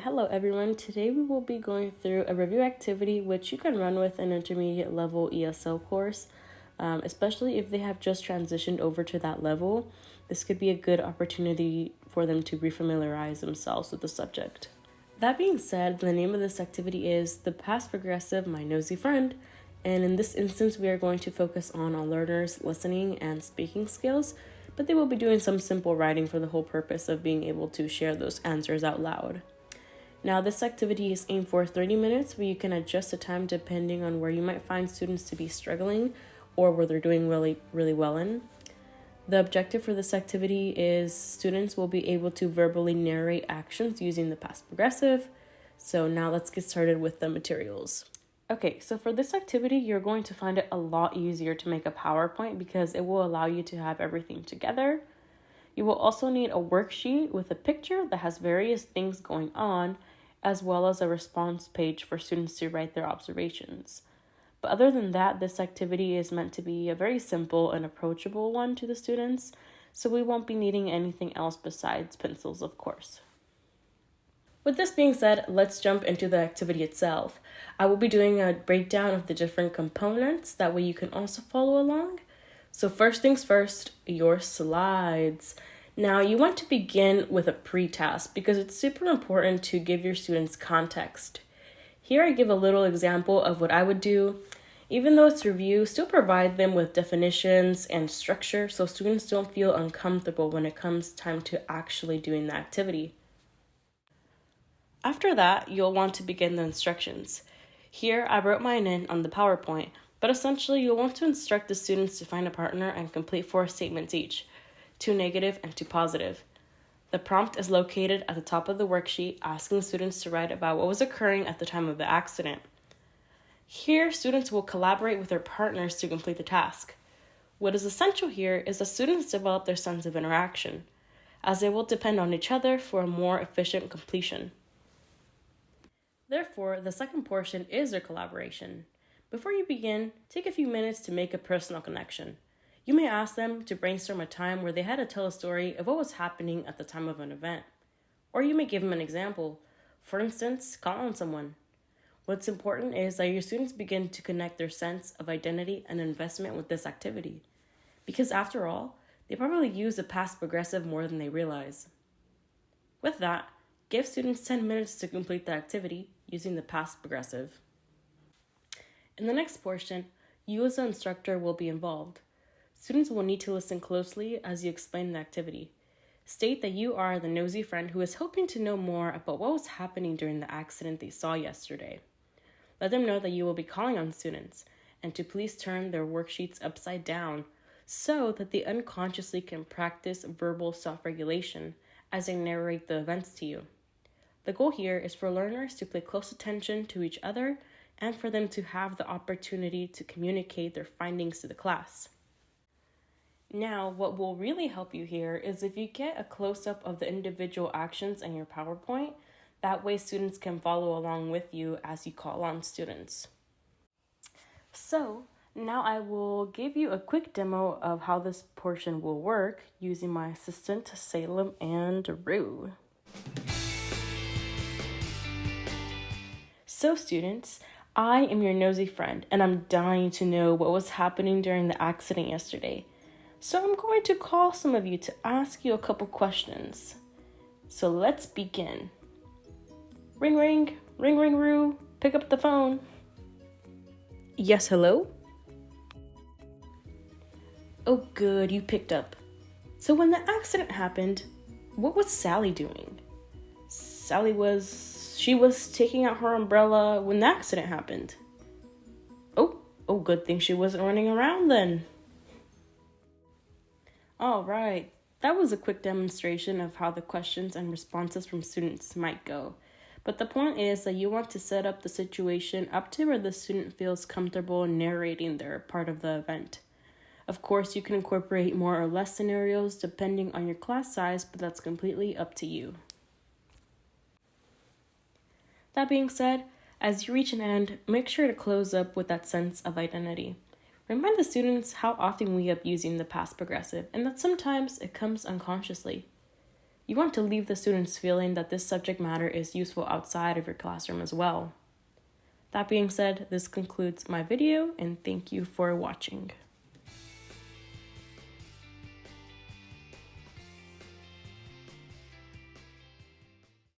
Hello everyone, today we will be going through a review activity which you can run with an intermediate level ESL course, especially if they have just transitioned over to that level. This could be a good opportunity for them to refamiliarize themselves with the subject. That being said, the name of this activity is The Past Progressive My Nosy Friend, and in this instance we are going to focus on our learners' listening and speaking skills, but they will be doing some simple writing for the whole purpose of being able to share those answers out loud. Now, this activity is aimed for 30 minutes, where you can adjust the time depending on where you might find students to be struggling or where they're doing really well in. The objective for this activity is students will be able to verbally narrate actions using the past progressive. So now let's get started with the materials. Okay, so for this activity, you're going to find it a lot easier to make a PowerPoint because it will allow you to have everything together. You will also need a worksheet with a picture that has various things going on, as well as a response page for students to write their observations. But other than that, this activity is meant to be a very simple and approachable one to the students, so we won't be needing anything else besides pencils, of course. With this being said, let's jump into the activity itself. I will be doing a breakdown of the different components, that way you can also follow along. So first things first, your slides. Now, you want to begin with a pre-task because it's super important to give your students context. Here I give a little example of what I would do. Even though it's review, still provide them with definitions and structure so students don't feel uncomfortable when it comes time to actually doing the activity. After that, you'll want to begin the instructions. Here, I wrote mine in on the PowerPoint, but essentially you'll want to instruct the students to find a partner and complete 4 statements each. 2 negative and 2 positive. The prompt is located at the top of the worksheet, asking students to write about what was occurring at the time of the accident. Here, students will collaborate with their partners to complete the task. What is essential here is that students develop their sense of interaction, as they will depend on each other for a more efficient completion. Therefore, the second portion is their collaboration. Before you begin, take a few minutes to make a personal connection. You may ask them to brainstorm a time where they had to tell a story of what was happening at the time of an event. Or you may give them an example. For instance, call on someone. What's important is that your students begin to connect their sense of identity and investment with this activity. Because after all, they probably use the past progressive more than they realize. With that, give students 10 minutes to complete the activity using the past progressive. In the next portion, you as the instructor will be involved. Students will need to listen closely as you explain the activity. State that you are the nosy friend who is hoping to know more about what was happening during the accident they saw yesterday. Let them know that you will be calling on students and to please turn their worksheets upside down so that they unconsciously can practice verbal self-regulation as they narrate the events to you. The goal here is for learners to pay close attention to each other and for them to have the opportunity to communicate their findings to the class. Now, what will really help you here is if you get a close-up of the individual actions in your PowerPoint. That way students can follow along with you as you call on students. So, now I will give you a quick demo of how this portion will work using my assistant Salem and Rue. So students, I am your nosy friend and I'm dying to know what was happening during the accident yesterday. So I'm going to call some of you to ask you a couple questions. So let's begin. Ring, ring, ring, ring, Roo. Pick up the phone. Yes, hello? Oh, good, you picked up. So when the accident happened, what was Sally doing? She was taking out her umbrella when the accident happened. Oh, good thing she wasn't running around then. All right, that was a quick demonstration of how the questions and responses from students might go. But the point is that you want to set up the situation up to where the student feels comfortable narrating their part of the event. Of course, you can incorporate more or less scenarios depending on your class size, but that's completely up to you. That being said, as you reach an end, make sure to close up with that sense of identity. Remind the students how often we end up using the past progressive and that sometimes it comes unconsciously. You want to leave the students feeling that this subject matter is useful outside of your classroom as well. That being said, this concludes my video, and thank you for watching.